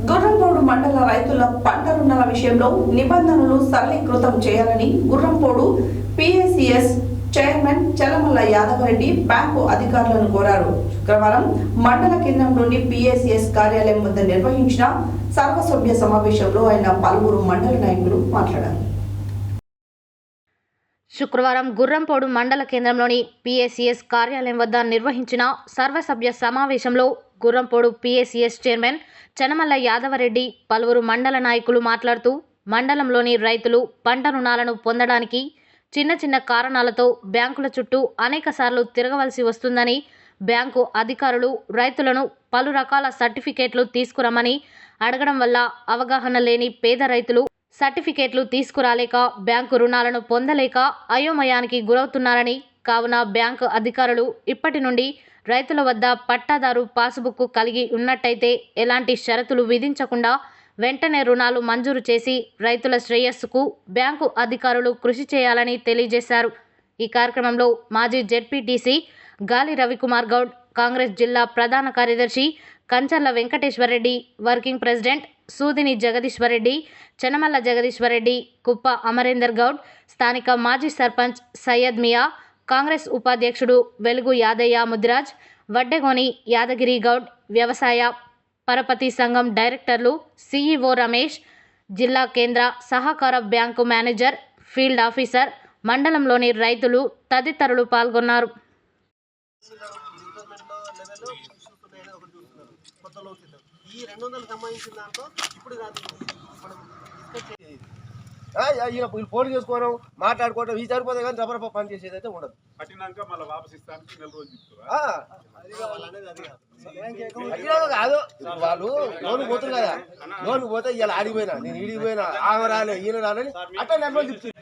గుర్రంపోడు మండల రైతుల పంట రుణాల విషయంలో నిబంధనలు సరళీకృతం చేయాలని Gurrampodu PACS chairman Chalamalla Yadava Reddy bank అధికారులను కోరారు. శుక్రవారం మండల కేంద్రంలోని పిఎసిఎస్ కార్యాలయం వద్ద నిర్వహించిన సర్వసభ్య సమావేశంలో ఆయన పలువురు మండల నాయకులు మాట్లాడారు. శుక్రవారం గుర్రంపోడు మండల కేంద్రంలోని పిఎసిఎస్ కార్యాలయం వద్ద నిర్వహించిన సర్వసభ్య సమావేశంలో గుర్రంపోడు పిఎసిఎస్ చైర్మన్ చనమల్ల యాదవరెడ్డి పలువురు మండల నాయకులు మాట్లాడుతూ మండలంలోని రైతులు పంట రుణాలను పొందడానికి చిన్న చిన్న కారణాలతో బ్యాంకుల చుట్టూ అనేకసార్లు తిరగవలసి వస్తుందని, బ్యాంకు అధికారులు రైతులను పలు రకాల సర్టిఫికేట్లు తీసుకురమ్మని అడగడం వల్ల అవగాహన లేని పేద రైతులు సర్టిఫికేట్లు తీసుకురాలేక బ్యాంకు రుణాలను పొందలేక అయోమయానికి గురవుతున్నారని, కావున బ్యాంకు అధికారులు ఇప్పటి నుండి రైతుల వద్ద పట్టాదారు పాసుబుక్ కలిగి ఉన్నట్టయితే ఎలాంటి షరతులు విధించకుండా వెంటనే రుణాలు మంజూరు చేసి రైతుల శ్రేయస్సుకు బ్యాంకు అధికారులు కృషి చేయాలని తెలియజేశారు. ఈ కార్యక్రమంలో మాజీ జెడ్పీటీసీ గాలి రవికుమార్ గౌడ్, కాంగ్రెస్ జిల్లా ప్రధాన కార్యదర్శి కంచర్ల వెంకటేశ్వరరెడ్డి, వర్కింగ్ ప్రెసిడెంట్ సూదిని జగదీశ్వరరెడ్డి, చనమల్ల జగదీశ్వరరెడ్డి, కుప్ప అమరేందర్ గౌడ్, స్థానిక మాజీ సర్పంచ్ సయ్యద్ మియా, కాంగ్రెస్ ఉపాధ్యక్షుడు వెలుగు యాదయ్య ముదిరాజ్, వడ్డెగోని యాదగిరి గౌడ్, వ్యవసాయ పరపతి సంఘం డైరెక్టర్లు సిఇఓ రమేష్, జిల్లా కేంద్ర సహకార బ్యాంకు మేనేజర్, ఫీల్డ్ ఆఫీసర్, మండలంలోని రైతులు తదితరులు పాల్గొన్నారు. ఈ 200 సంబంధించిన దాంట్లో ఇప్పుడు కాదు ఫోన్ చేసుకోవడం మాట్లాడుకోవడం ఈ సరిపోతే కానీ రబ్బర్ పని చేసేది అయితే ఉండదు. కట్టినాక మళ్ళీ వాపస్ ఇస్తానికి 4 రోజులు కాదు. వాళ్ళు లోన్ పోతుంది కదా, లోన్ పోతే ఇలా ఆడిపోయినా నేను ఈడిపోయినా ఆమె రాలే ఈయన రాలని అట్లా 4 రోజులు చెప్తుంది.